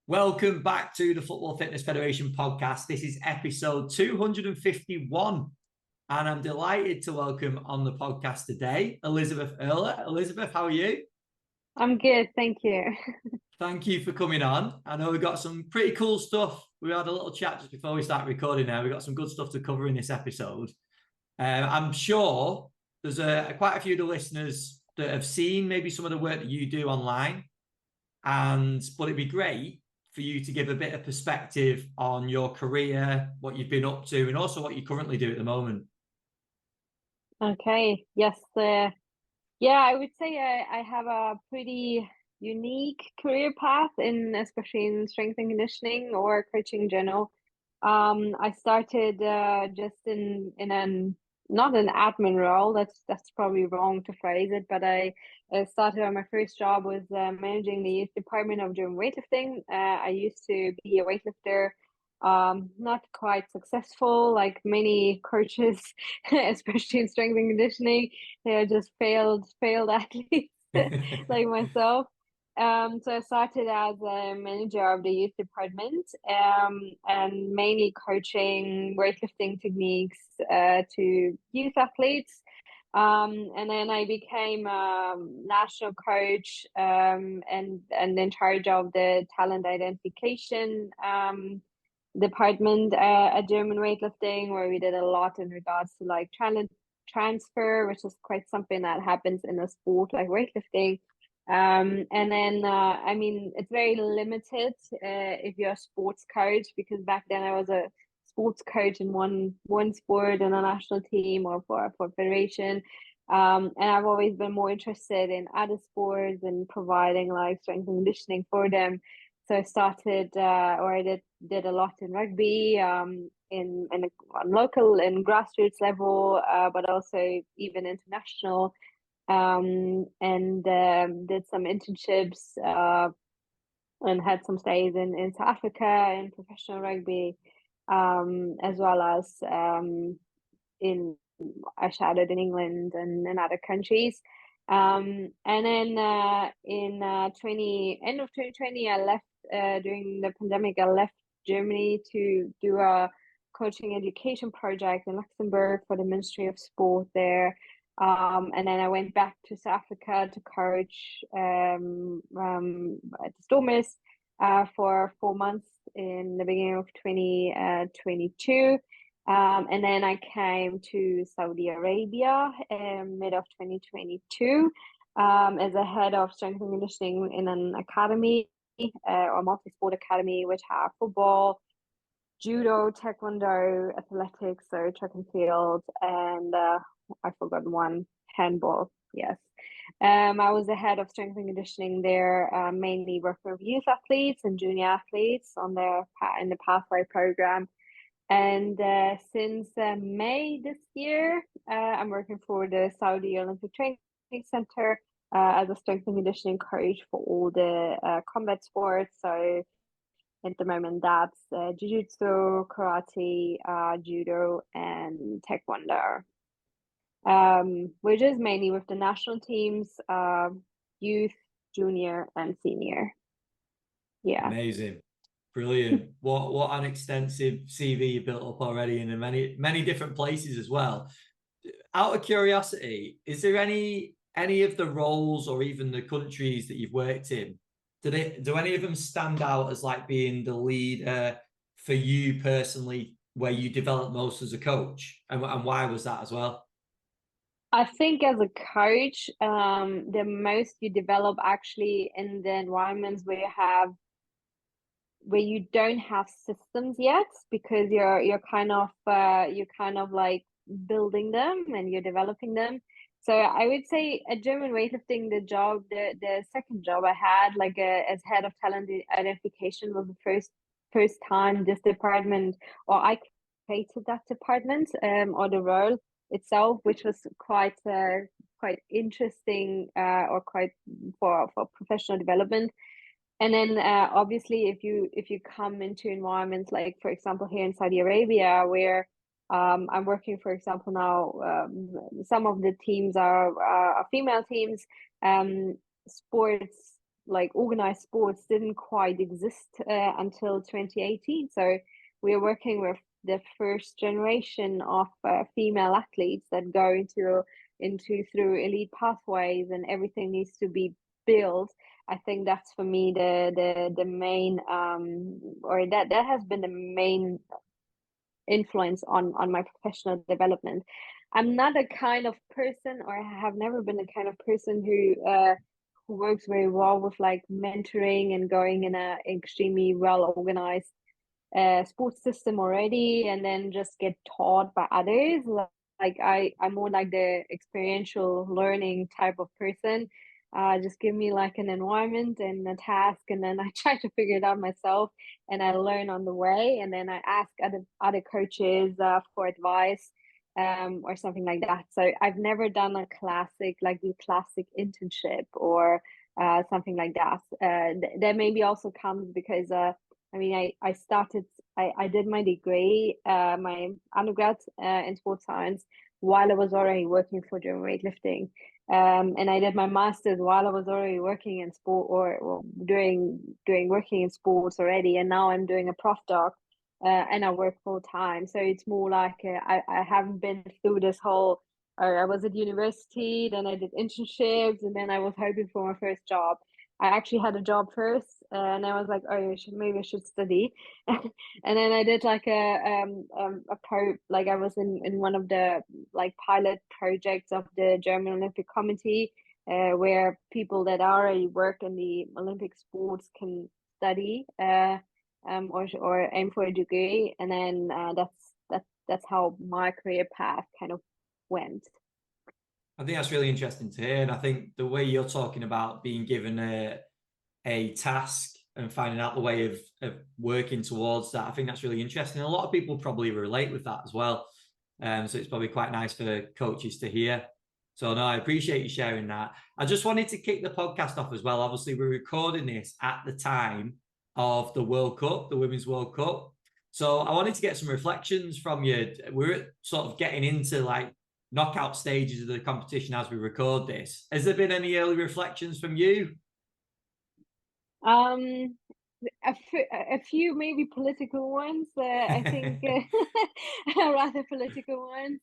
Welcome back to the Football Fitness Federation podcast. This is episode 251, and I'm delighted to welcome on the podcast today Elisabeth Oehler. Elisabeth, how are you? I'm good, thank you. Thank you for coming on. I know we've got some pretty cool stuff. We had a little chat just before we start recording now. We've got some good stuff to cover in this episode. I'm sure there's quite a few of the listeners that have seen maybe some of the work that you do online, but it'd be great for you to give a bit of perspective on your career, what you've been up to, and also what you currently do at the moment. Okay, yes. I would say I have a pretty unique career path especially in strength and conditioning or coaching in general. I started just in an not an admin role. That's probably wrong to phrase it, but I started on my first job was managing the youth department of German weightlifting. I used to be a weightlifter, not quite successful like many coaches, especially in strength and conditioning. They are just failed athletes like myself. So I started as a manager of the youth department, and mainly coaching weightlifting techniques to youth athletes. And then I became national coach, and in charge of the talent identification department at German weightlifting, where we did a lot in regards to like talent transfer, which is quite something that happens in a sport like weightlifting. And then I mean, it's very limited if you're a sports coach, because back then I was a sports coach in one sport in a national team or for a federation. And I've always been more interested in other sports and providing like strength and conditioning for them. So I started, or I did a lot in rugby, on local and grassroots level, but also even international, and did some internships, and had some stays in South Africa in professional rugby, as well as in I shadowed in England and in other countries. And then in end of 2020, I left during the pandemic. I left Germany to do a coaching education project in Luxembourg for the Ministry of Sport there. And then I went back to South Africa to coach at the Stormers for 4 months in the beginning of 2022. And then I came to Saudi Arabia in mid of 2022 as a head of strength and conditioning in an academy, or multi-sport academy, which have football, judo, taekwondo, athletics, so track and field, and I forgot one, handball. Yes. I was the head of strength and conditioning there, mainly working with youth athletes and junior athletes in the pathway program. And since May this year, I'm working for the Saudi Olympic Training Center as a strength and conditioning coach for all the combat sports. So at the moment, that's jiu-jitsu, karate, judo, and taekwondo. Which is mainly with the national teams, youth, junior, and senior. Yeah. Amazing. Brilliant. What an extensive CV you built up already in many different places as well. Out of curiosity, is there any of the roles or even the countries that you've worked in, do any of them stand out as like being the leader for you personally, where you developed most as a coach, and why was that as well? I think as a coach, the most you develop actually in the environments where you don't have systems yet, because you're kind of like building them and you're developing them. So I would say at German weightlifting, the second job I had, like as head of talent identification, was the first time this department, or I created that department, or the role itself, which was quite interesting, or quite for professional development. And then obviously if you come into environments like, for example, here in Saudi Arabia, where I'm working, for example, now, some of the teams are female teams. Sports like organized sports didn't quite exist until 2018. So we're working with the first generation of female athletes that go into through elite pathways, and everything needs to be built. I think that's for me the main or that has been the main influence on my professional development. I'm not a kind of person, or I have never been the kind of person who works very well with like mentoring and going in a extremely well organized sports system already, and then just get taught by others. Like I'm more like the experiential learning type of person. Just give me like an environment and a task, and then I try to figure it out myself, and I learn on the way, and then I ask other coaches for advice or something like that. So I've never done a classic like the classic internship or something like that. That maybe also comes because I mean, I did my degree, my undergrad in sports science while I was already working for German weightlifting. And I did my master's while I was already working in sport or doing working in sports already. And now I'm doing a prof doc and I work full time. So it's more like I haven't been through this whole, I was at university, then I did internships, and then I was hoping for my first job. I actually had a job first, and I was like, "Oh, maybe I should study." And then I did like like I was in one of the like pilot projects of the German Olympic Committee, where people that already work in the Olympic sports can study, or aim for a degree, and then that's how my career path kind of went. I think that's really interesting to hear. And I think the way you're talking about being given a task and finding out the way of working towards that, I think that's really interesting. A lot of people probably relate with that as well. So it's probably quite nice for coaches to hear. So no, I appreciate you sharing that. I just wanted to kick the podcast off as well. Obviously, we're recording this at the time of the World Cup, the Women's World Cup. So I wanted to get some reflections from you. We're sort of getting into like knockout stages of the competition as we record this. Has there been any early reflections from you? A few maybe political ones. I think rather political ones.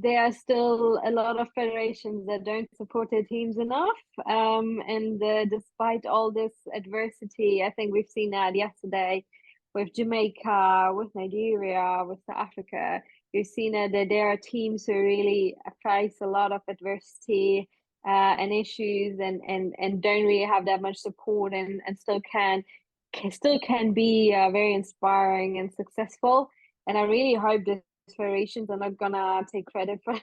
There are still a lot of federations that don't support their teams enough. And despite all this adversity, I think we've seen that yesterday with Jamaica, with Nigeria, with South Africa. We've seen that there are teams who really face a lot of adversity and issues, and don't really have that much support, and still can be very inspiring and successful. And I really hope that federations are not gonna take credit for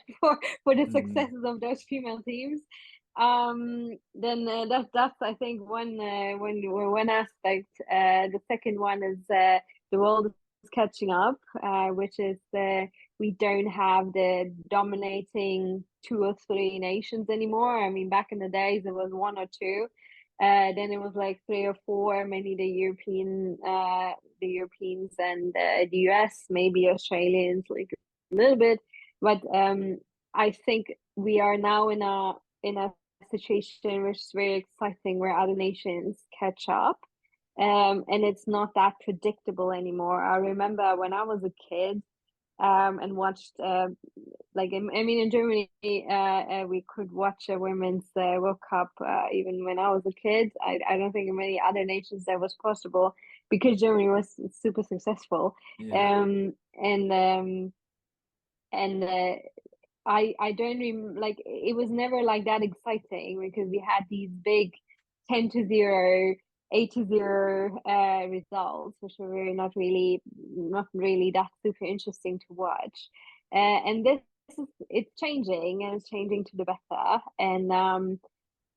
the successes of those female teams. Then that's I think one aspect. The second one is the world is catching up, which is we don't have the dominating 2 or 3 nations anymore. I mean, back in the days it was 1 or 2. Then it was like 3 or 4, mainly the Europeans and the US, maybe Australians, like a little bit. But I think we are now in a situation which is very exciting, where other nations catch up. And it's not that predictable anymore. I remember when I was a kid and watched like I mean in Germany we could watch a women's World Cup even when I was a kid. I don't think in many other nations that was possible because Germany was super successful. Yeah. And I don't like it was never like that exciting because we had these big 10-0, 8-0 results, which were really not really that super interesting to watch. And this is it's changing, and it's changing to the better. And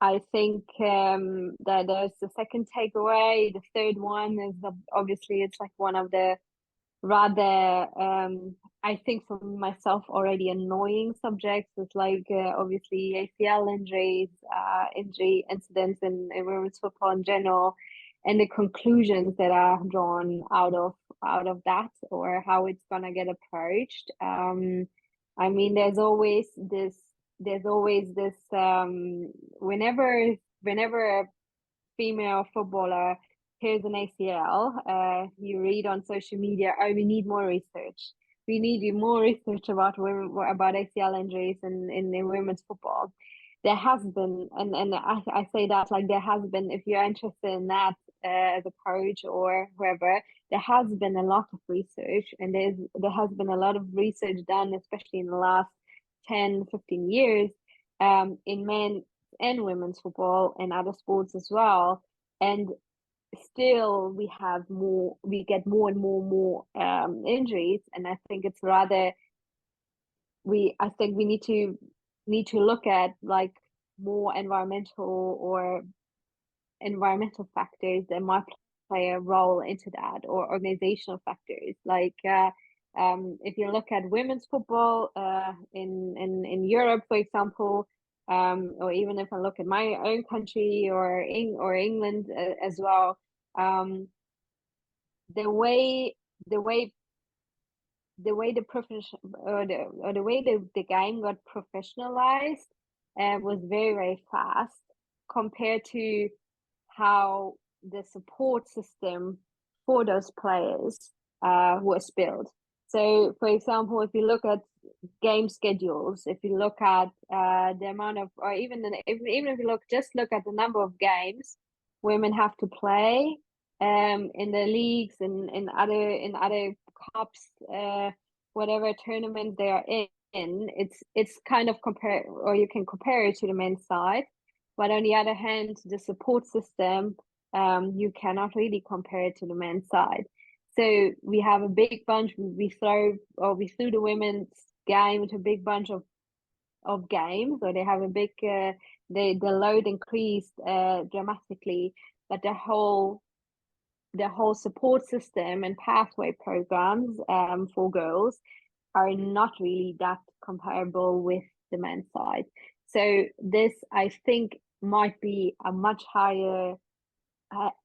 I think that there's the second takeaway. The third one is obviously it's like one of the rather I think for myself already annoying subjects with like obviously ACL injuries, injury incidents in women's football in general, and the conclusions that are drawn out of that, or how it's gonna get approached. I mean, there's always this whenever whenever a female footballer here's an ACL, you read on social media, oh, we need more research. We need more research about women, about ACL injuries in women's football. There has been, and I say that like there has been, if you're interested in that as a coach or whoever, there has been a lot of research, and there has been a lot of research done, especially in the last 10, 15 years, in men and women's football and other sports as well. And still we get more and more injuries, and I think it's rather I think we need to look at like more environmental factors that might play a role into that, or organizational factors like if you look at women's football in Europe, for example, or even if I look at my own country or England as well, the way the profession or the way the game got professionalized was very fast compared to how the support system for those players was built. So, for example, if you look at game schedules, if you look at the amount of, or even if you look at the number of games women have to play in the leagues and in other cups, whatever tournament they are in, it's kind of you can compare it to the men's side. But on the other hand, the support system, you cannot really compare it to the men's side. So we have a big bunch. We threw the women's game into a big bunch of games, or they have a big the load increased dramatically, but the whole support system and pathway programs for girls are not really that comparable with the men's side. So this, I think, might be a much higher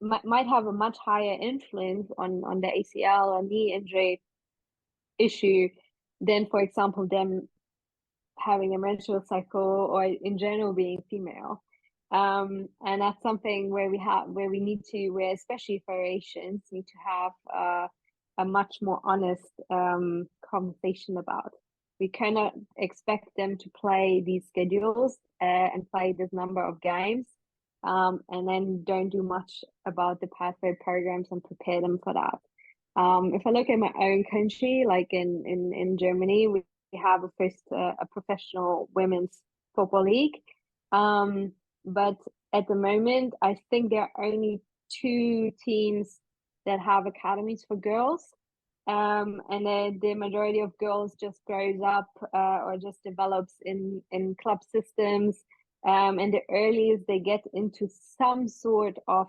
might have a much higher influence on the ACL or knee injury issue than, for example, them having a menstrual cycle or in general being female. And that's something where especially federations need to have a much more honest conversation about. We cannot expect them to play these schedules and play this number of games, and then don't do much about the pathway programs and prepare them for that. If I look at my own country, like in Germany, we have a professional women's football league. But at the moment, I think there are only 2 teams that have academies for girls. And then the majority of girls just grows up or just develops in club systems. And the earliest they get into some sort of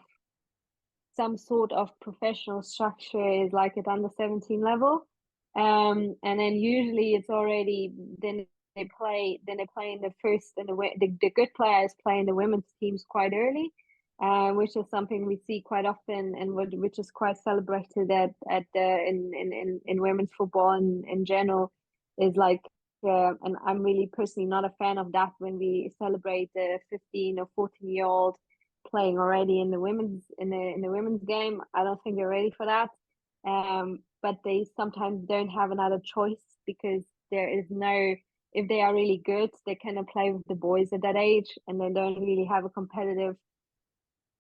professional structure is like at under 17 level. And then usually it's already then they play in the first, and the good players play in the women's teams quite early, which is something we see quite often, and which is quite celebrated in women's football in general, is like, and I'm really personally not a fan of that, when we celebrate the 15 or 14-year-old playing already in the women's game. I don't think they're ready for that. But they sometimes don't have another choice, because there is no, if they are really good, they cannot play with the boys at that age, and they don't really have a competitive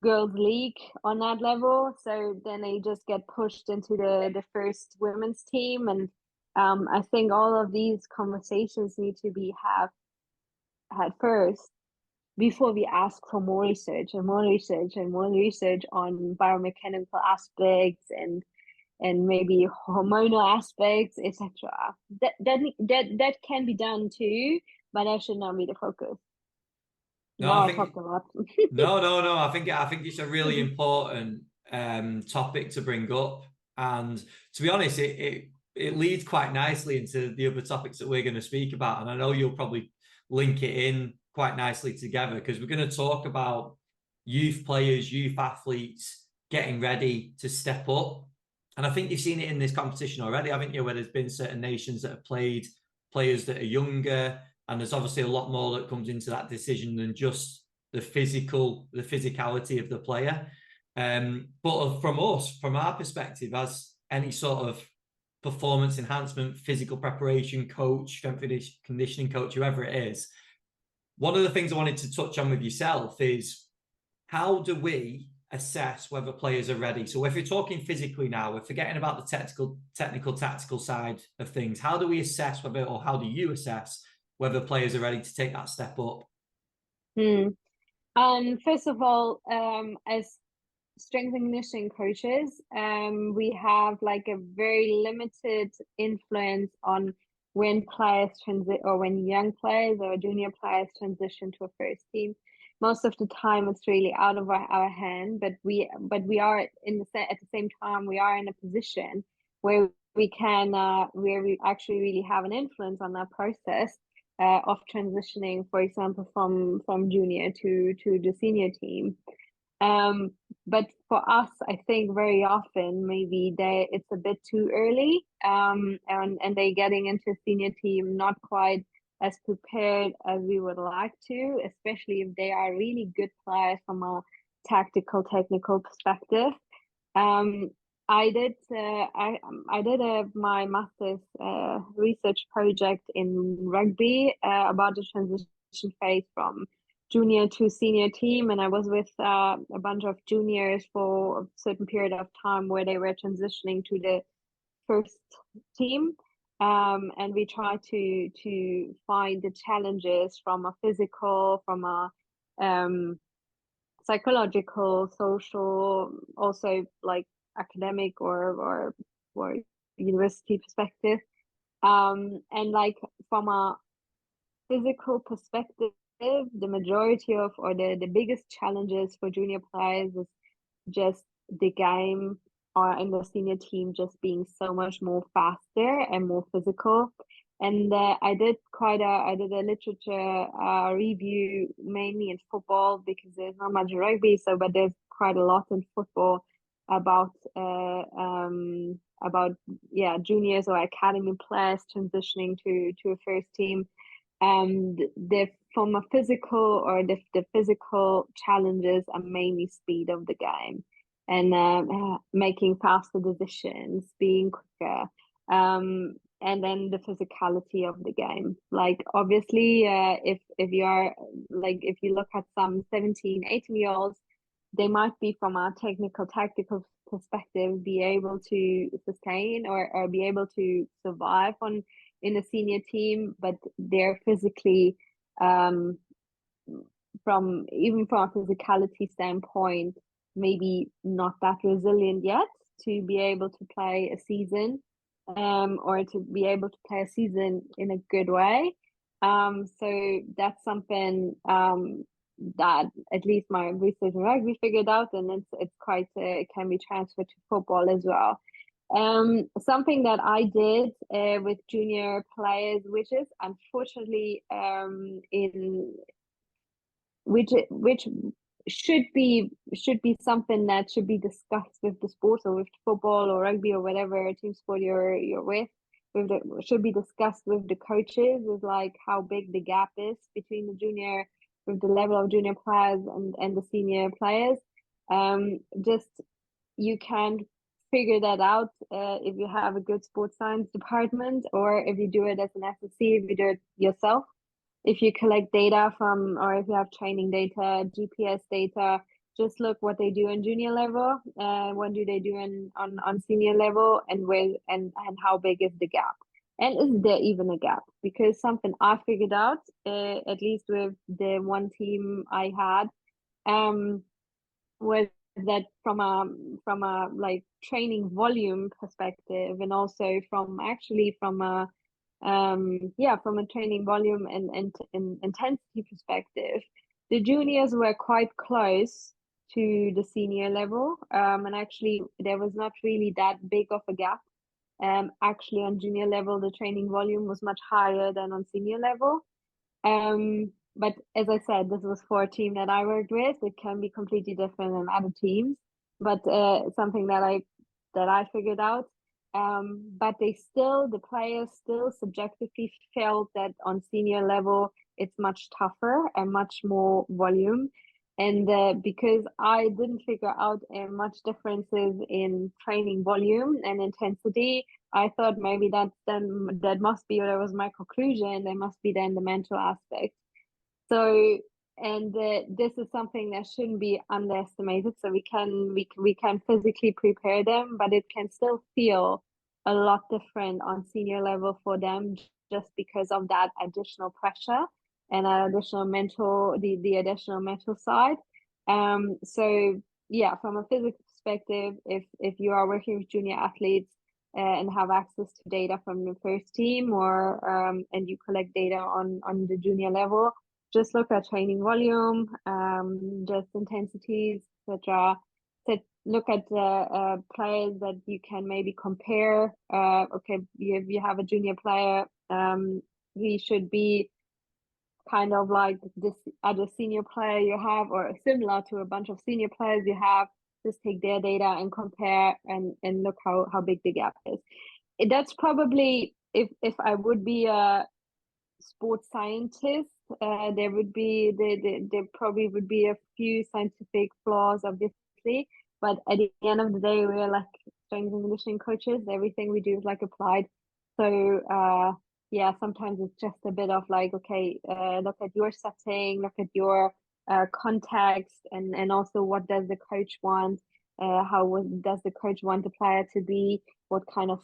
girls league on that level. So then they just get pushed into the first women's team. And I think all of these conversations need to be had first, before we ask for more research and more research and more research on biomechanical aspects and maybe hormonal aspects, etc. That can be done too, but that should not be the focus. No, now I I talked a lot. no. I think it's a really important topic to bring up, and to be honest, it leads quite nicely into the other topics that we're going to speak about, and I know you'll probably link it in quite nicely together, because we're going to talk about youth players, youth athletes getting ready to step up. And I think you've seen it in this competition already, haven't you, where there's been certain nations that have played players that are younger, and there's obviously a lot more that comes into that decision than just the physicality of the player. But from our perspective, as any sort of performance enhancement, physical preparation coach, strength conditioning coach, whoever it is, one of the things I wanted to touch on with yourself is, how do we assess whether players are ready? So if we're talking physically now, we're forgetting about the technical, tactical side of things. How do we assess whether, or how do you assess whether players are ready to take that step up? First of all, as strength and conditioning coaches, we have like a very limited influence on when players or when young players or junior players transition to a first team. Most of the time, it's really out of our hand. But we are at the same time, we are in a position where we can where we actually really have an influence on that process of transitioning, for example, from junior to the senior team. But for us, I think very often maybe it's a bit too early, and they're getting into a senior team not quite as prepared as we would like to, especially if they are really good players from a tactical, technical perspective. I did my master's research project in rugby about the transition phase from junior to senior team, and I was with a bunch of juniors for a certain period of time where they were transitioning to the first team, and we tried to find the challenges from a physical, from a psychological, social, also like academic or university perspective, and like from a physical perspective, the majority of, or the biggest challenges for junior players is just the game, or in the senior team, just being so much more faster and more physical. And I did a literature review mainly in football, because there's not much rugby, but there's quite a lot in football about juniors or academy players transitioning to a first team. From a physical, or the physical challenges are mainly speed of the game, and making faster decisions, being quicker, and then the physicality of the game. Like obviously, if you are like, if you look at some 17, 18-year-olds, they might be, from a technical, tactical perspective, be able to sustain or be able to survive in a senior team, but they're physically, from a physicality standpoint, maybe not that resilient yet to be able to play a season, or to be able to play a season in a good way. So that's something that at least my research in rugby figured out, and it's quite it can be transferred to football as well. Something that I did with junior players, which is unfortunately which should be something that should be discussed with the sport, or with football or rugby or whatever team sport you're with. Should be discussed with the coaches, is like how big the gap is between with the level of junior players and the senior players. Just, you can figure that out if you have a good sports science department, or if you do it as an SSC, if you do it yourself. If you collect data from, or if you have training data, GPS data, just look what they do in junior level, what do they do on senior level, and how big is the gap, and is there even a gap? Because something I figured out, at least with the one team I had, was that from a like training volume perspective, and also from a training volume and intensity perspective, the juniors were quite close to the senior level, and actually there was not really that big of a gap. Actually on junior level, the training volume was much higher than on senior level. But as I said, this was for a team that I worked with. It can be completely different in other teams, but something that I figured out. but the players still subjectively felt that on senior level it's much tougher and much more volume. And because I didn't figure out much differences in training volume and intensity, I thought maybe that must be, or that was my conclusion, there must be then the mental aspect. So, and this is something that shouldn't be underestimated. So we can physically prepare them, but it can still feel a lot different on senior level for them just because of that additional pressure and additional the additional mental side. So yeah, from a physical perspective, if you are working with junior athletes and have access to data from the first team, or and you collect data on the junior level, just look at training volume, just intensities, etc. Look at the players that you can maybe compare. Okay, if you have a junior player, he should be kind of like this other senior player you have, or similar to a bunch of senior players you have. Just take their data and compare and look how big the gap is. That's probably, if I would be a sports scientist, there probably would be a few scientific flaws, obviously, but at the end of the day, we're like strength and conditioning coaches. Everything we do is like applied. So yeah, sometimes it's just a bit of like, okay, look at your setting, look at your context, and also what does the coach want? Does the coach want the player to be? What kind of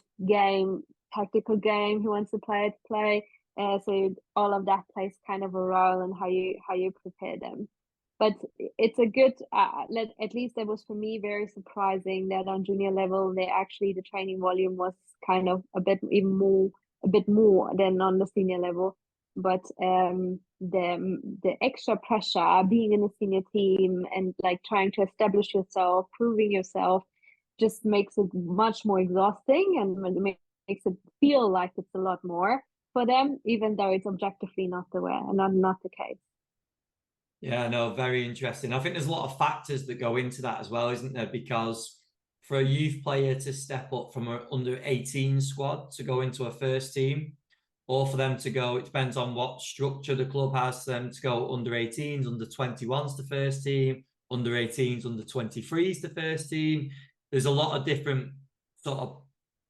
tactical game he wants the player to play? So all of that plays kind of a role in how you prepare them. But it's a good, at least that was for me very surprising that on junior level, the training volume was kind of a bit more than on the senior level. But the extra pressure being in a senior team and like trying to establish yourself, proving yourself, just makes it much more exhausting and makes it feel like it's a lot more for them, even though it's objectively not the case. Yeah, no, very interesting. I think there's a lot of factors that go into that as well, isn't there? Because for a youth player to step up from an under 18 squad to go into a first team, or for them to go, it depends on what structure the club has, them to go under 18s, under 21s to first team, under 18s, under 23s to first team. There's a lot of different sort of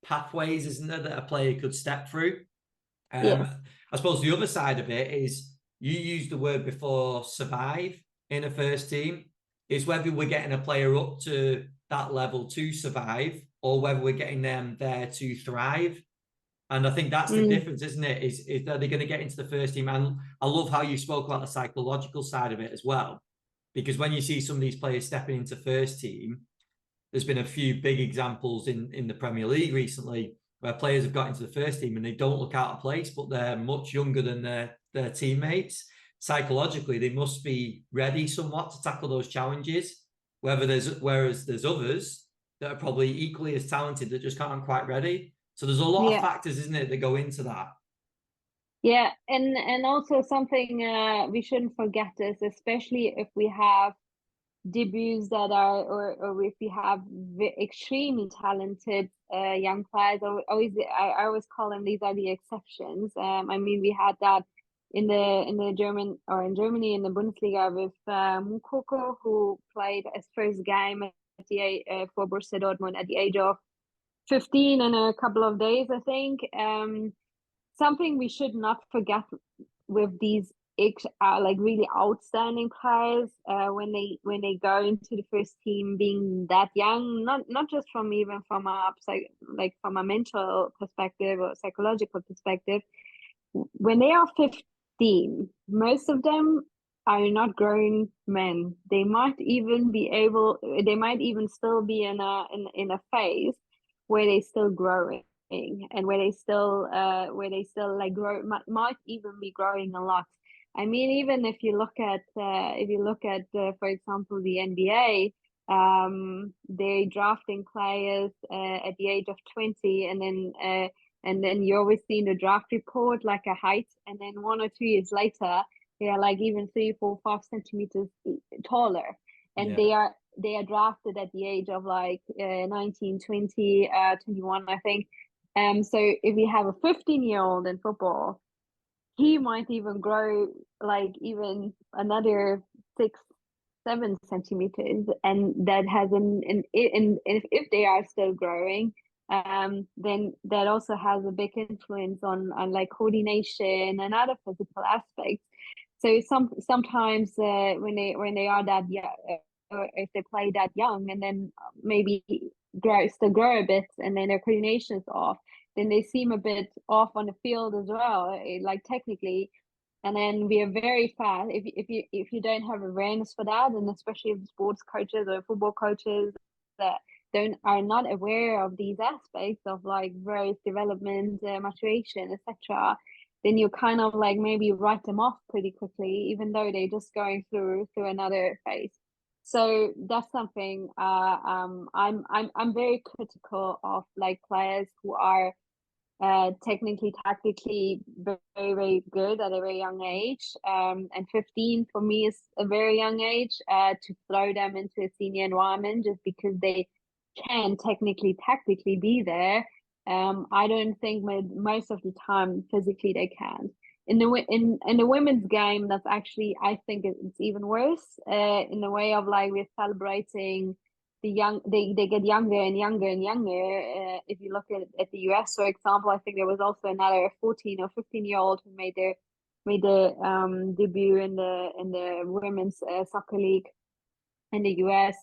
pathways, isn't there, that a player could step through. Yes. I suppose the other side of it is, you used the word before, survive in a first team. It's whether we're getting a player up to that level to survive, or whether we're getting them there to thrive. And I think that's the difference, isn't it? Is are they going to get into the first team? And I love how you spoke about the psychological side of it as well. Because when you see some of these players stepping into first team, there's been a few big examples in the Premier League recently where players have got into the first team and they don't look out of place, but they're much younger than their teammates. Psychologically, they must be ready somewhat to tackle those challenges. Whereas there's others that are probably equally as talented that just aren't quite ready. So there's a lot of factors, isn't it, that go into that. Yeah, and also something we shouldn't forget is, especially if we have debuts that are, or if we have extremely talented young players. I always call them, these are the exceptions. I mean, we had that in Germany in the Bundesliga with Mukoko, who played his first game for Borussia Dortmund at the age of 15 in a couple of days, I think. Something we should not forget with these like really outstanding players when they go into the first team being that young, not just from a mental perspective or psychological perspective. When they are 15, most of them are not grown men. They might even still be in a phase where they're still growing, and where they still like grow, might even be growing a lot. I mean, even if you look at for example, the NBA, they're drafting players at the age of 20, and then you always see in the draft report like a height, and then 1 or 2 years later they are like even 3, 4, 5 centimeters taller, and they are drafted at the age of like 19, 20, 21, I think. So if we have a 15-year-old in football, he might even grow like even another 6, 7 centimeters, and that has if they are still growing, then that also has a big influence on like coordination and other physical aspects. So sometimes when they are that young, or if they play that young, and then maybe grow a bit, and then their coordination is off, then they seem a bit off on the field as well, like technically. And then we are very fast. If you don't have awareness for that, and especially if sports coaches or football coaches that are not aware of these aspects of like growth, development, maturation, etc., then you kind of like maybe write them off pretty quickly, even though they're just going through another phase. So that's something I'm very critical of, like players who are technically, tactically very, very good at a very young age. And 15 for me is a very young age to throw them into a senior environment just because they can technically, tactically be there. I don't think most of the time physically they can. In the women's game, that's actually, I think it's even worse in the way of like we're celebrating the young, they get younger and younger and younger. If you look at the US, for example, I think there was also another 14 or 15-year-old who made their debut in the women's soccer league in the US.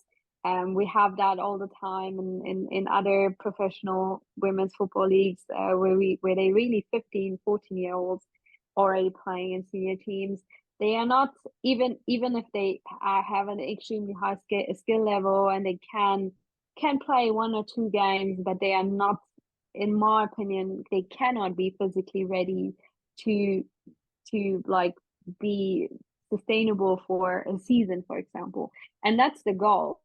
We have that all the time in other professional women's football leagues where they really 15, 14-year-olds already playing in senior teams. They are not, even if they have an extremely high skill level, and they can play 1 or 2 games, but they are not, in my opinion, they cannot be physically ready to like be sustainable for a season, for example. And that's the goal.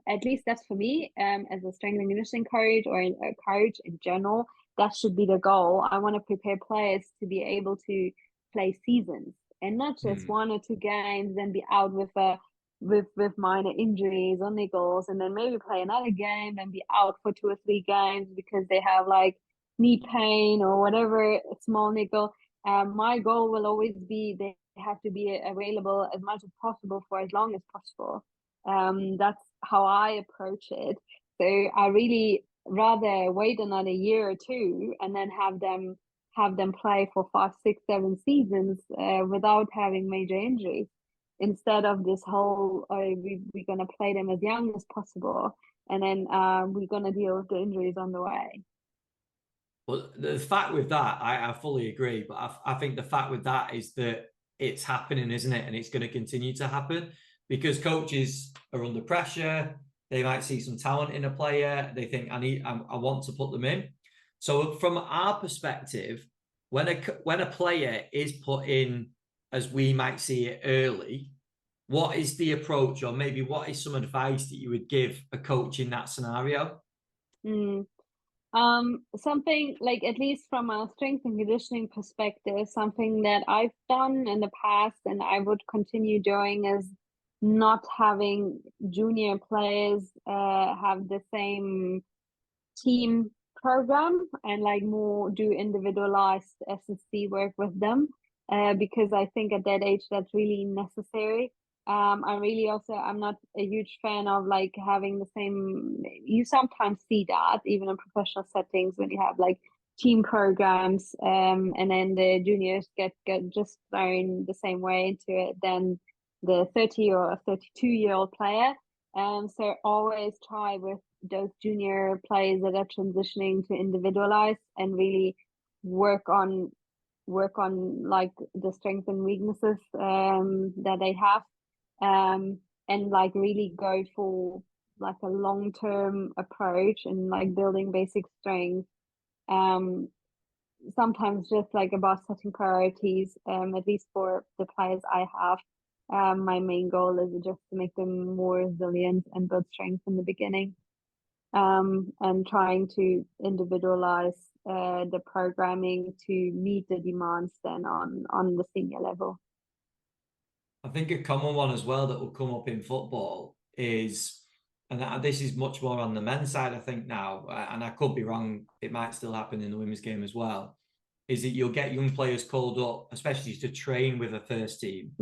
At least that's for me, as a strength and conditioning coach or a coach in general. That should be the goal. I want to prepare players to be able to play seasons, and not just 1 or 2 games and be out with minor injuries or niggles, and then maybe play another game and be out for 2 or 3 games because they have like knee pain or whatever small niggle. My goal will always be they have to be available as much as possible for as long as possible. That's how I approach it. So I really rather wait another year or two and then have them play for 5, 6, 7 seasons without having major injuries, instead of this whole we're gonna play them as young as possible, and then we're gonna deal with the injuries on the way. Well, the fact with that, I fully agree. But I think the fact with that is that it's happening, isn't it? And it's going to continue to happen because coaches are under pressure. They might see some talent in a player. They think, I want to put them in. So from our perspective, when a player is put in, as we might see it early, what is the approach, or maybe what is some advice that you would give a coach in that scenario? Something like, at least from a strength and conditioning perspective, something that I've done in the past and I would continue doing is not having junior players have the same team program, and like more do individualized S&C work with them, because I think at that age that's really necessary. I'm not a huge fan of like having the same. You sometimes see that even in professional settings when you have like team programs, and then the juniors get just thrown the same way into it than the 30 or 32-year-old player. So always try with those junior players that are transitioning to individualize and really work on like the strengths and weaknesses that they have, and like really go for like a long-term approach and like building basic strength. Sometimes just like about setting priorities, at least for the players I have. My main goal is just to make them more resilient and build strength in the beginning, and trying to individualize the programming to meet the demands then on the senior level. I think a common one as well that will come up in football is and this is much more on the men's side, I think now, and I could be wrong, it might still happen in the women's game as well, is that you'll get young players called up, especially to train with a first team.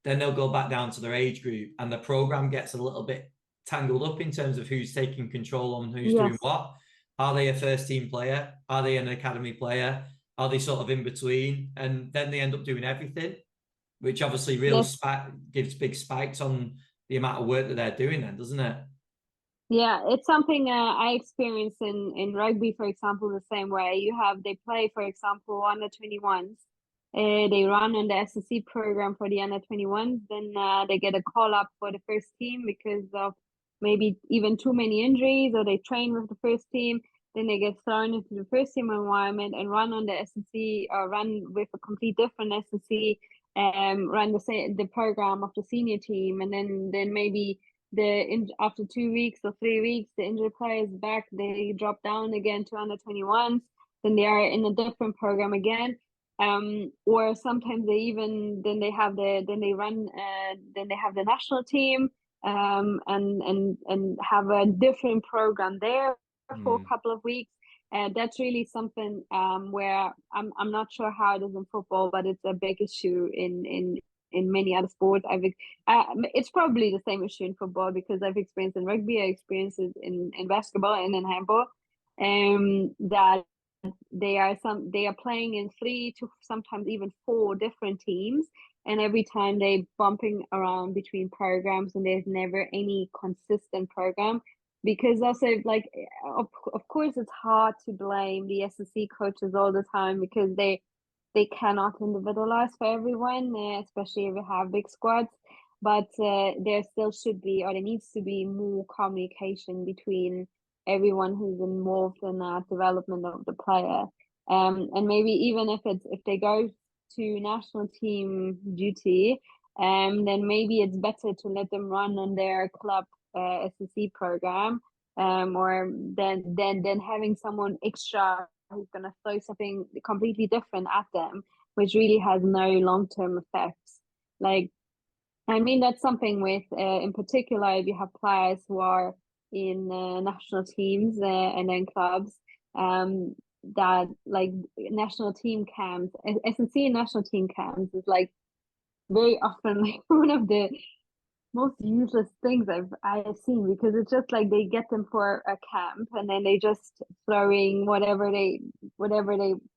Then they'll go back down to their age group, and the program gets a little bit tangled up in terms of who's taking control and who's doing what. Are they a first team player? Are they an academy player? Are they sort of in between? And then they end up doing everything, which obviously gives big spikes on the amount of work that they're doing then, doesn't it? Yeah, it's something I experience in rugby, for example, the same way. They play, for example, under 21s. They run on the SSC program for the under 21s. Then they get a call up for the first team because of maybe even too many injuries, or they train with the first team. Then they get thrown into the first team environment and run on the SSC, or run with a complete different SSC, run the program of the senior team, and then maybe after 2 weeks or 3 weeks, the injured player is back. They drop down again to under 21s. Then they are in a different program again. Or sometimes then they have the national team, and have a different program there for a couple of weeks. That's really something where I'm not sure how it is in football, but it's a big issue in many other sports. It's probably the same issue in football because I've experienced in rugby, I experienced it in basketball and in handball. That they are playing in 3 to sometimes even 4 different teams, and every time they bumping around between programs, and there's never any consistent program. Because also, like, of course, it's hard to blame the SSC coaches all the time because they cannot individualize for everyone, especially if you have big squads. But there still should be, or there needs to be, more communication between everyone who's involved in that development of the player. And maybe even if they go to national team duty, then maybe it's better to let them run on their club SSC program, or then having someone extra who's going to throw something completely different at them, which really has no long-term effects. Like, I mean, that's something with, in particular, if you have players who are in national teams and then clubs, that like national team camps, SNC and national team camps is like very often like one of the most useless things I've seen, because it's just like they get them for a camp and then they just throwing whatever they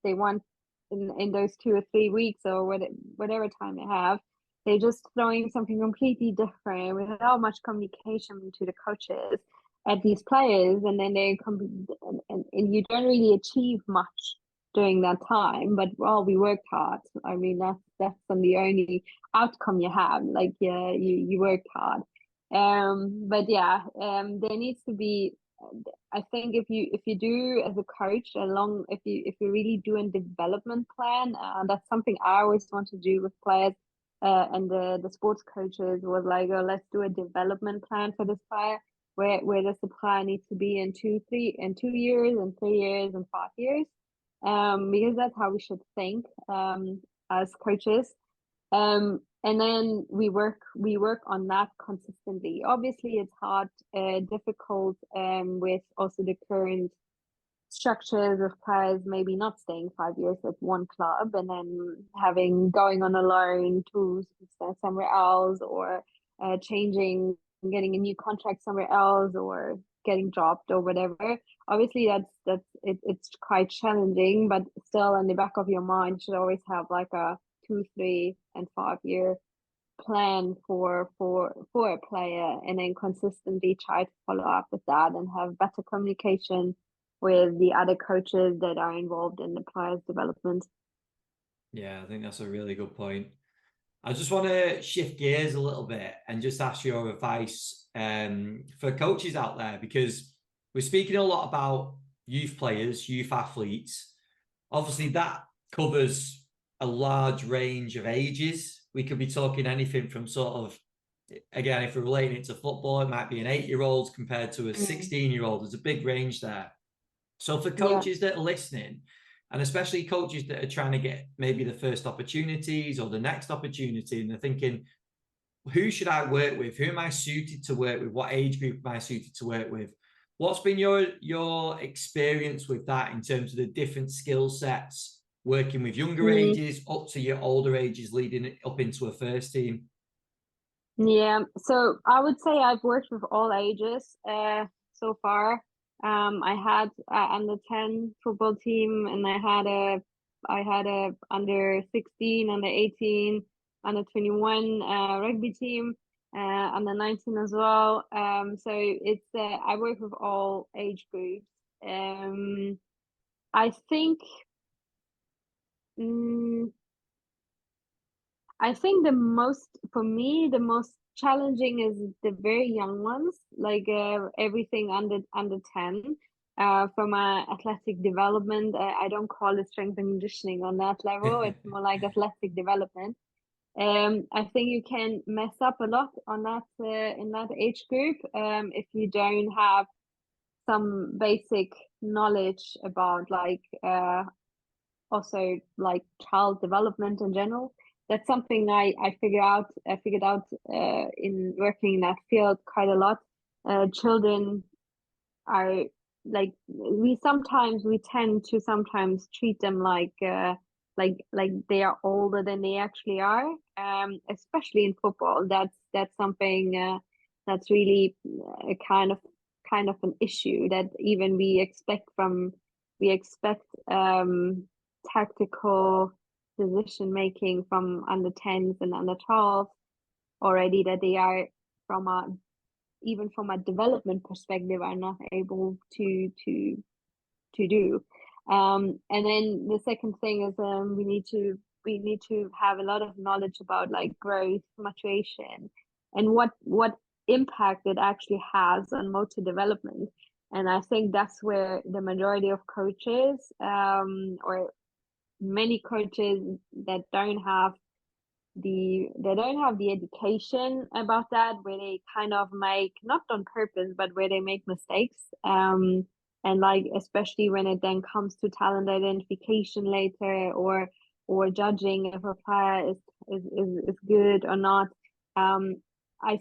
want in those 2 or 3 weeks or whatever time they have. They're just throwing something completely different without much communication to the coaches at these players, and then they come and you don't really achieve much during that time. But well, we worked hard. I mean, that's the only outcome you have. Like, yeah, you worked hard. But yeah, there needs to be. I think if you do as a coach if you really do a development plan, that's something I always want to do with players. And the sports coaches was like, oh, let's do a development plan for this player. Where does the plan need to be in 2 years, and 3 years, and 5 years? Because that's how we should think as coaches. And then we work on that consistently. Obviously, it's hard, difficult, with also the current structures of players maybe not staying 5 years at one club and then going on a loan to somewhere else, or getting a new contract somewhere else, or getting dropped or whatever. Obviously, it's quite challenging, but still in the back of your mind, you should always have like a 2, 3, and 5 year plan for a player, and then consistently try to follow up with that and have better communication with the other coaches that are involved in the players' development. Yeah, I think that's a really good point. I just want to shift gears a little bit and just ask your advice for coaches out there, because we're speaking a lot about youth players, youth athletes. Obviously, that covers a large range of ages. We could be talking anything from sort of, again, if we're relating it to football, it might be an 8-year-old compared to a 16-year-old. There's a big range there. So for coaches that are listening, and especially coaches that are trying to get maybe the first opportunities or the next opportunity, and they're thinking, who should I work with? Who am I suited to work with? What age group am I suited to work with? What's been your experience with that in terms of the different skill sets, working with younger ages up to your older ages, leading it up into a first team? Yeah, so I would say I've worked with all ages so far. I had under 10 football team, and I had a under 16, under 18, under 21 rugby team, under 19 as well. So it's I work with all age groups. I think. Mm, I think for me, the most challenging is the very young ones, like everything under 10. From a athletic development, I don't call it strength and conditioning on that level. It's more like athletic development. I think you can mess up a lot on that in that age group if you don't have some basic knowledge about like also like child development in general. That's something I figured out in working in that field quite a lot. Children are like we tend to sometimes treat them like they are older than they actually are. Especially in football, that's something that's really a kind of an issue that even we expect tactical decision making from under 10s and under 12s already, that they are from a even from a development perspective are not able to do. And then the second thing is we need to have a lot of knowledge about like growth, maturation, and what impact it actually has on motor development. And I think that's where the majority of coaches or many coaches that don't have the education about that, where they kind of make, not on purpose, but where they make mistakes, and like especially when it then comes to talent identification later, or judging if a player is good or not. I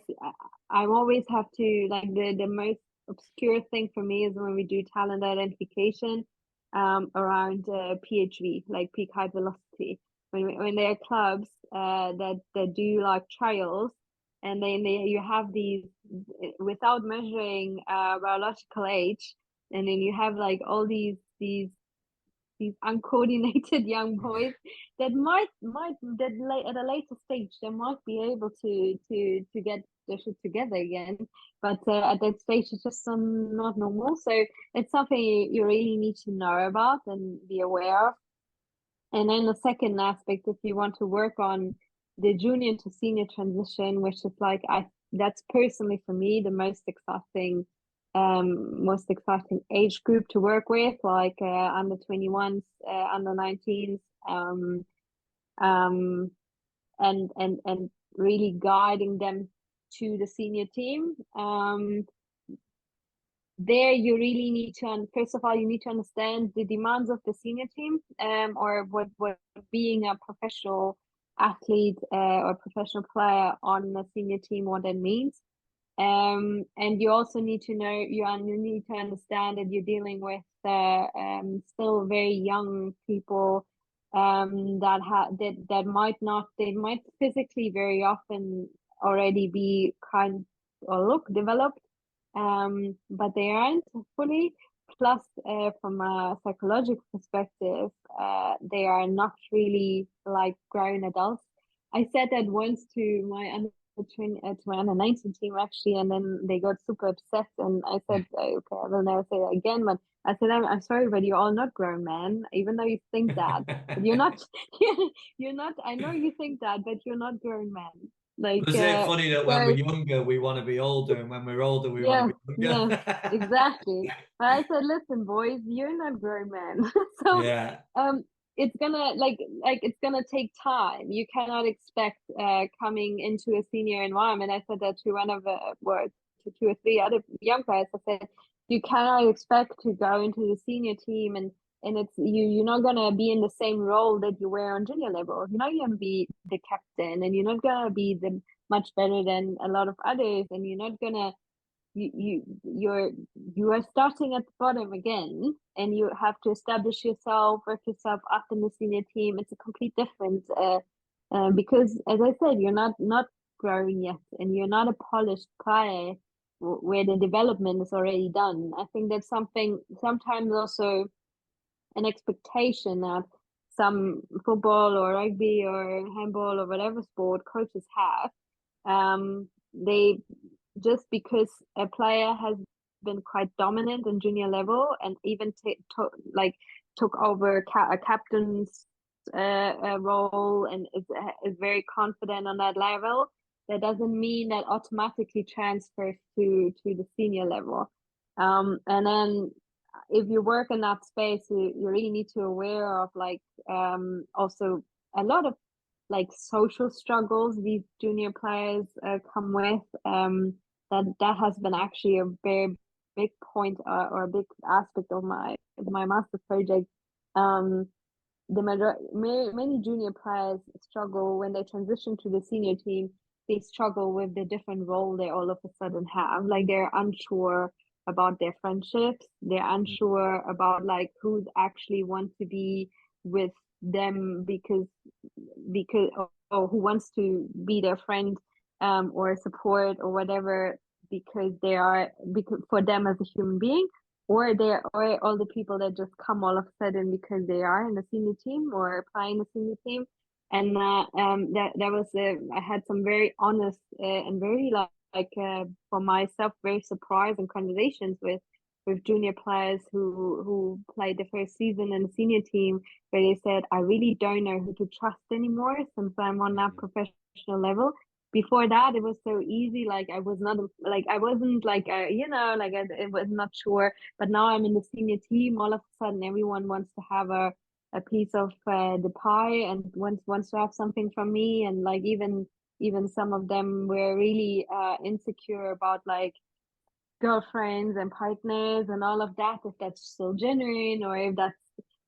I always have to, like, the most obscure thing for me is when we do talent identification around PHV, like peak height velocity, when there are clubs that do like trials, and then you have these without measuring biological age, and then you have like all these uncoordinated young boys that at a later stage they might be able to get their shit together again, but at that stage it's just not normal. So it's something you really need to know about and be aware of. And then the second aspect, if you want to work on the junior to senior transition, which is like that's personally for me the most exciting age group to work with, like under 21s, under 19s, and really guiding them to the senior team. There you really need to, first of all, you need to understand the demands of the senior team, or what being a professional athlete or professional player on the senior team, what that means. And you also need to know, you need to understand that you're dealing with still very young people that might not, they might physically very often already be kind or look developed, but they aren't fully. Plus, from a psychological perspective, they are not really like grown adults. I said that once to my under 19 team actually, and then they got super upset, and I said, okay, I will never say that again. But I said, I'm sorry, but you're all not grown men, even though you think that. But you're not. You're not. I know you think that, but you're not grown men. Like, Was it funny that when so we're younger, we want to be older, and when we're older, we want yeah, to be yeah, younger? exactly. But I said, listen, boys, you're not grown men. So Yeah. um it's gonna it's gonna take time. You cannot expect coming into a senior environment. I said that to one of the to two or three other young guys. I said, you cannot expect to go into the senior team and and it's you're not gonna be in the same role that you were on junior level. You're not gonna be the captain, and you're not gonna be the much better than a lot of others, and you're not gonna you are starting at the bottom again, and you have to establish yourself, work yourself up in the senior team. It's a complete difference, because as I said, you're not growing yet, and you're not a polished player where the development is already done. I think that's something sometimes also an expectation that some football or rugby or handball or whatever sport coaches have. They just because a player has been quite dominant in junior level and even took over a captain's role and is very confident on that level, that doesn't mean that automatically transfers to the senior level. And then if you work in that space, you really need to aware of also a lot of like social struggles these junior players come with. That has been actually a very big point or a big aspect of my master's project. Many junior players struggle when they transition to the senior team. They struggle with the different role they all of a sudden have. Like they're unsure about their friendships. They're unsure about like who's actually want to be with them because or who wants to be their friend or support or whatever because for them as a human being, or all the people that just come all of a sudden because they are in the senior team or playing the senior team. And that was I had some very honest and very for myself very surprising conversations with junior players who played the first season in the senior team, where they said, I really don't know who to trust anymore since I'm on that professional level. Before that, it was so easy. Like I was not like I wasn't like I was not sure. But now I'm in the senior team. All of a sudden, everyone wants to have a piece of the pie and wants to have something from me. And like even some of them were really insecure about like girlfriends and partners and all of that, if that's still genuine or if that's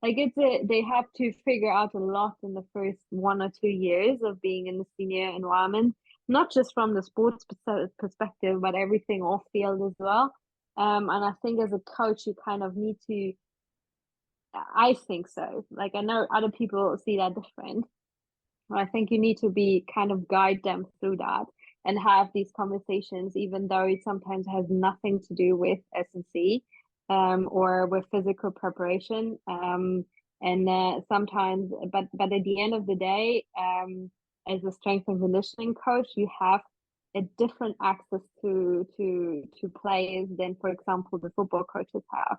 like they have to figure out a lot in the first 1 or 2 years of being in the senior environment, not just from the sports perspective, but everything off field as well. And I think as a coach, you kind of need to, I think so. Like I know other people see that different. I think you need to be kind of guide them through that and have these conversations, even though it sometimes has nothing to do with S&C or with physical preparation. And sometimes, but at the end of the day, as a strength and conditioning coach, you have a different access to players than, for example, the football coaches have.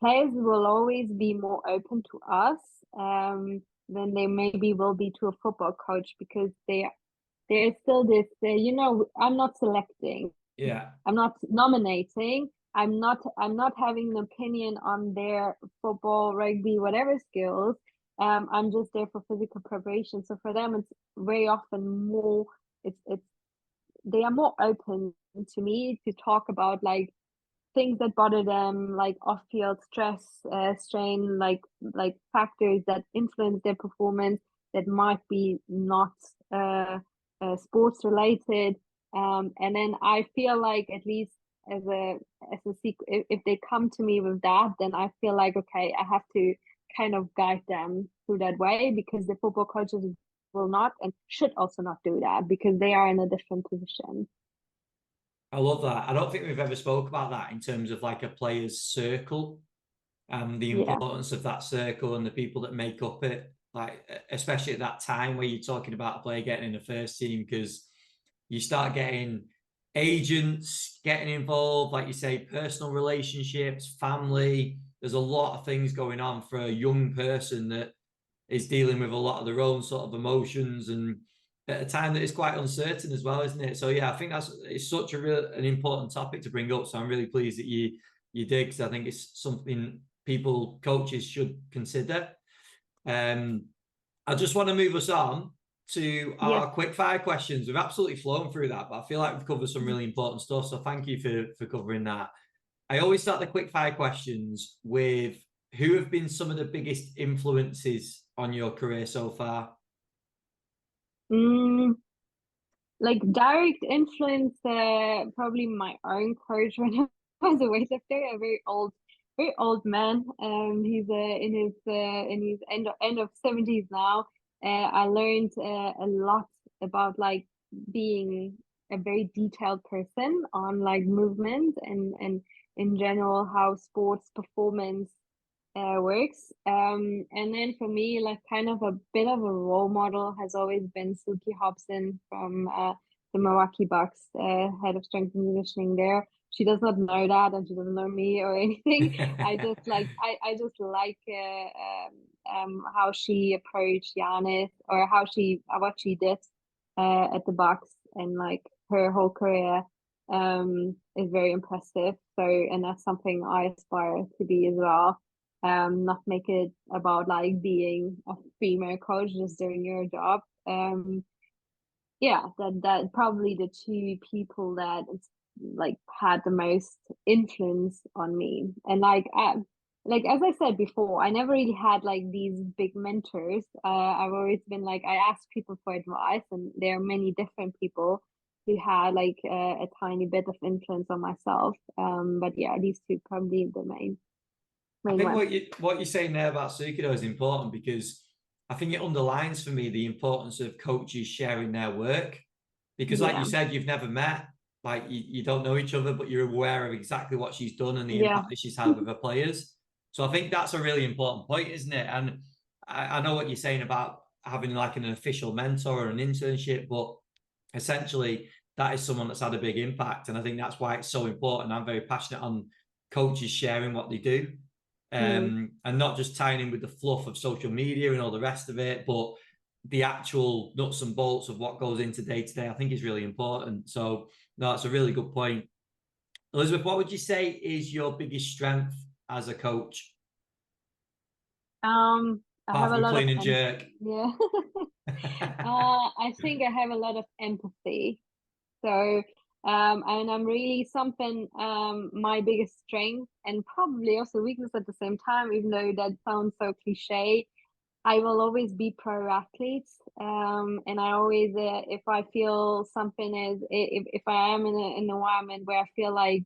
Players will always be more open to us than they maybe will be to a football coach, because there's still this, I'm not selecting. Yeah. I'm not nominating. I'm not having an opinion on their football, rugby, whatever skills. I'm just there for physical preparation. So for them, it's very often more, they are more open to me to talk about like things that bother them, like off-field stress, strain, like factors that influence their performance that might be not sports related. And then I feel like at least as a if they come to me with that, then I feel like, okay, I have to kind of guide them through that way, because the football coaches will not and should also not do that because they are in a different position. I love that. I don't think we've ever spoke about that in terms of like a player's circle and the importance of that circle and the people that make up it. Like, especially at that time where you're talking about a player getting in the first team, because you start getting agents getting involved, like you say, personal relationships, family. There's a lot of things going on for a young person that is dealing with a lot of their own sort of emotions, and at a time that is quite uncertain as well, isn't it? So yeah, I think it's such an important topic to bring up. So I'm really pleased that you did, because I think it's something coaches should consider. I just want to move us on to our quick fire questions. We've absolutely flown through that, but I feel like we've covered some really important stuff. So thank you for covering that. I always start the quick fire questions with who have been some of the biggest influences on your career so far? Mm, like direct influence, probably my own coach when I was a weightlifter, a very old man. He's in his end of 70s now. I learned a lot about like being a very detailed person on like movement and in general how sports performance works. And then for me, like kind of a bit of a role model has always been Suki Hobson from the Milwaukee Bucks, head of strength and conditioning there. She does not know that, and she doesn't know me or anything. I just like how she approached Giannis, or how she what she did at the Bucks, and like her whole career is very impressive. So, and that's something I aspire to be as well. Not make it about like being a female coach, just doing your job. Yeah, that probably the two people that it's like had the most influence on me. And like as I said before, I never really had like these big mentors. I've always been like, I asked people for advice, and there are many different people who had like a tiny bit of influence on myself. But yeah, these two probably the I main think ones. what you're saying there about Sukido is important, because I think it underlines for me the importance of coaches sharing their work. Because like you Yeah. said, you've never met, like you don't know each other, but you're aware of exactly what she's done and the Yeah. impact that she's had with her players. So I think that's a really important point, isn't it? And I know what you're saying about having like an official mentor or an internship, but essentially that is someone that's had a big impact. And I think that's why it's so important. I'm very passionate on coaches sharing what they do, Mm. and not just tying in with the fluff of social media and all the rest of it, but the actual nuts and bolts of what goes into day to day, I think is really important. So, no, that's a really good point. Elisabeth, what would you say is your biggest strength as a coach, I have apart a from lot of clean and jerk? yeah. I think I have a lot of empathy. So, and I'm really something, my biggest strength and probably also weakness at the same time, even though that sounds so cliche. I will always be pro athletes. And I always, if I feel something is, if I am in an environment where I feel like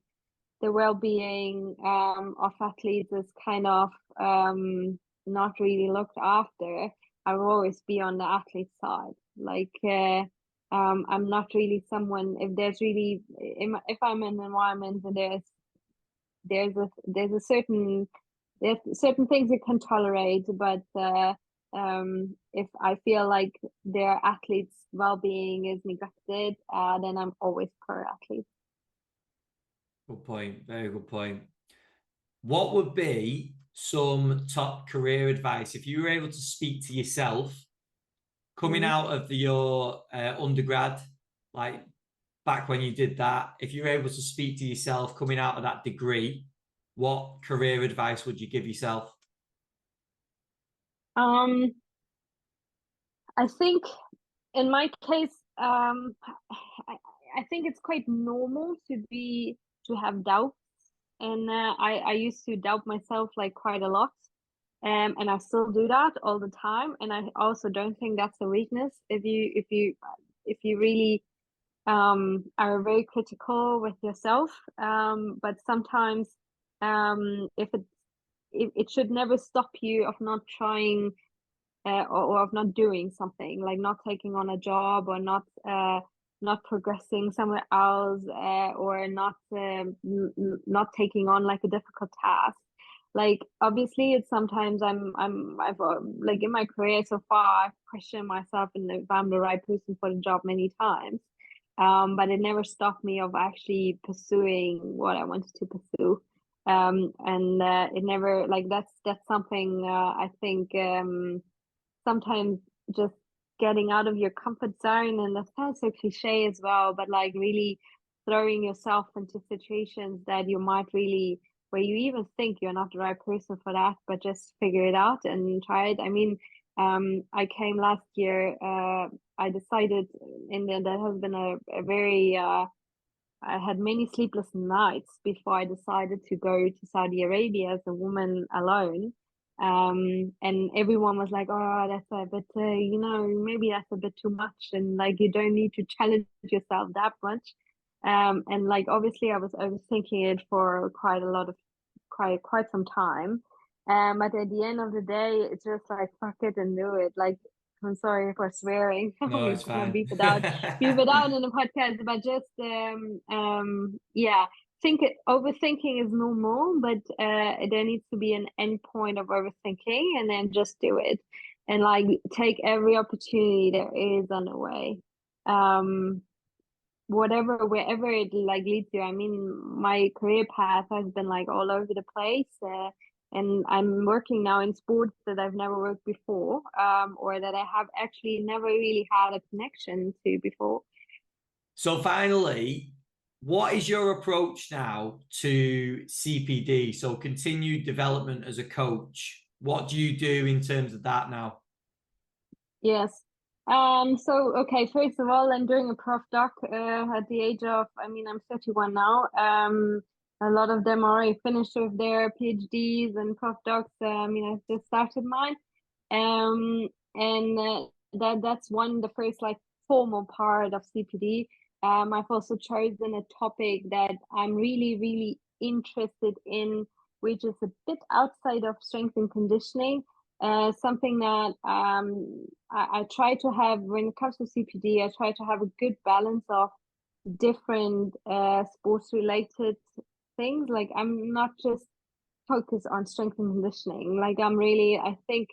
the well-being of athletes is kind of not really looked after, I will always be on the athlete side. Like I'm not really someone, if there's really, if I'm in an environment and there's a certain, there's certain things you can tolerate, but if I feel like their athletes' well-being is neglected, then I'm always pro athlete. Good point. Very good point. What would be some top career advice if you were able to speak to yourself coming Mm. out of your undergrad, like back when you did that? If you were able to speak to yourself coming out of that degree, what career advice would you give yourself? Um, I think in my case, I, I think it's quite normal to have doubts, and I used to doubt myself like quite a lot, and I still do that all the time. And I also don't think that's a weakness if you really are very critical with yourself. But sometimes if it should never stop you of not trying or of not doing something, like not taking on a job, or not progressing somewhere else, or not taking on like a difficult task. Like obviously it's sometimes I've like in my career so far I've questioned myself and if I'm the right person for the job many times, but it never stopped me of actually pursuing what I wanted to pursue. And it never, like that's something I think sometimes just getting out of your comfort zone, and that sounds so cliche as well, but like really throwing yourself into situations that you might really, where you even think you're not the right person for that, but just figure it out and try it. I mean, I came last year, I decided, that has been a very I had many sleepless nights before I decided to go to Saudi Arabia as a woman alone. And everyone was like, "Oh, that's a bit, maybe that's a bit too much, and like you don't need to challenge yourself that much." And like obviously, I was overthinking it for quite some time. But at the end of the day, it's just like fuck it and do it. Like I'm sorry for swearing. No, We're it's gonna fine. beep it out in the podcast, but just yeah, overthinking is normal, but there needs to be an end point of overthinking, and then just do it, and like take every opportunity there is on the way. Wherever it like leads you. I mean, my career path has been like all over the place. And I'm working now in sports that I've never worked before, or that I have actually never really had a connection to before. So finally, what is your approach now to CPD? So continued development as a coach. What do you do in terms of that now? Yes. So okay, first of all, I'm doing a prof doc at the age of, I mean, I'm 31 now. A lot of them already finished with their PhDs and prof docs. I mean, I just started mine. And that's the first like formal part of CPD. I've also chosen a topic that I'm really, really interested in, which is a bit outside of strength and conditioning. Something that I try to have when it comes to CPD. I try to have a good balance of different sports related things. Like I'm not just focused on strength and conditioning. Like I think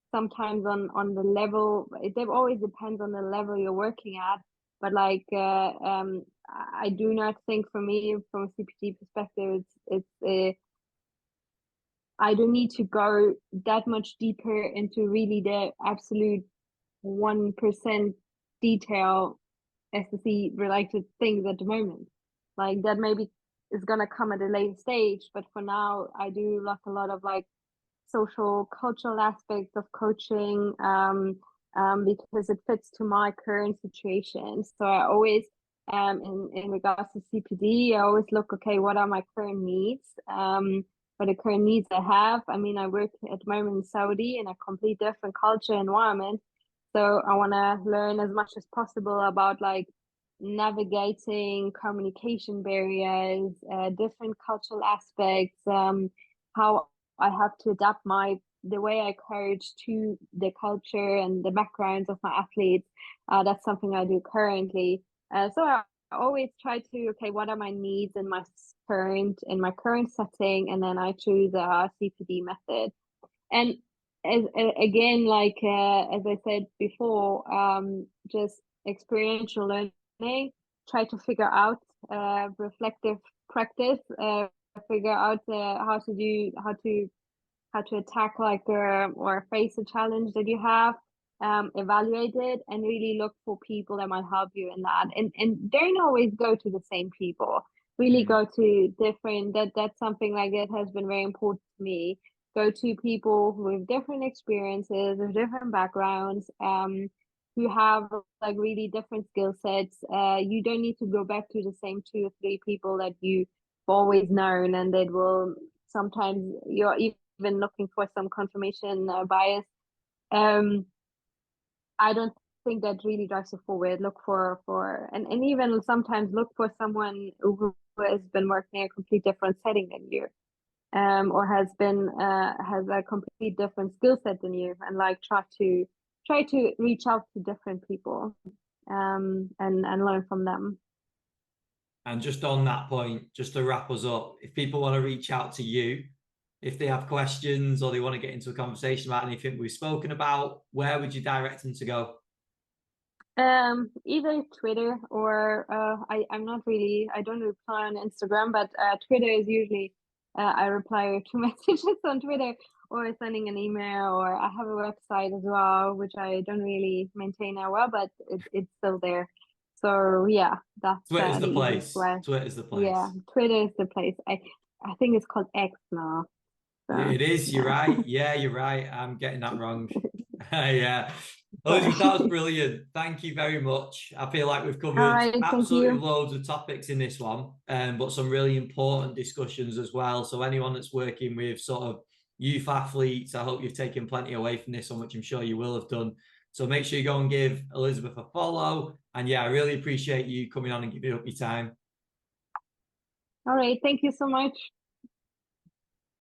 sometimes on the level, it always depends on the level you're working at. But like I do not think, for me, from a CPD perspective, it's I don't need to go that much deeper into really the absolute 1% detail SSC related things at the moment. Like that maybe is gonna come at a later stage, but for now I do like a lot of like social cultural aspects of coaching, because it fits to my current situation. So I always in regards to CPD, I always look, okay, what are my current needs? What the current needs I have. I mean, I work at the moment in Saudi in a complete different culture environment. So I want to learn as much as possible about like navigating communication barriers, different cultural aspects, how I have to adapt the way I coach to the culture and the backgrounds of my athletes. That's something I do currently. So I always try to, okay, what are my needs in my current setting, and then I choose a CPD method. And again, like as I said before, just experiential learning. Try to figure out reflective practice. Figure out how to attack like or face a challenge that you have. Evaluate it and really look for people that might help you in that. And don't always go to the same people. Really go to different. That's something like that has been very important to me. Go to people with different experiences, with different backgrounds, who have like really different skill sets. You don't need to go back to the same 2 or 3 people that you've always known, and that will sometimes you're even looking for some confirmation bias. I don't think that really drives you forward. Look for and even sometimes look for someone who has been working in a complete different setting than you, or has a complete different skill set than you, and like try to reach out to different people, and learn from them. And just on that point, just to wrap us up, if people want to reach out to you, if they have questions or they want to get into a conversation about anything we've spoken about, where would you direct them to go? Either Twitter or I'm not really, I don't reply on Instagram, but Twitter is usually I reply to messages on Twitter, or sending an email, or I have a website as well, which I don't really maintain now well, but it's still there. So yeah, that's Twitter's the the easiest place. way. Twitter's the place. Yeah, Twitter is the place. I think it's called X now. So, It is. You're yeah. right. Yeah, you're right. I'm getting that wrong. Yeah. Elizabeth, that was brilliant. Thank you very much. I feel like we've All covered right, thank absolutely you. loads of topics in this one, but some really important discussions as well. So anyone that's working with sort of youth athletes, I hope you've taken plenty away from this one, which I'm sure you will have done. So make sure you go and give Elisabeth a follow. And yeah, I really appreciate you coming on and giving up your time. All right, thank you so much.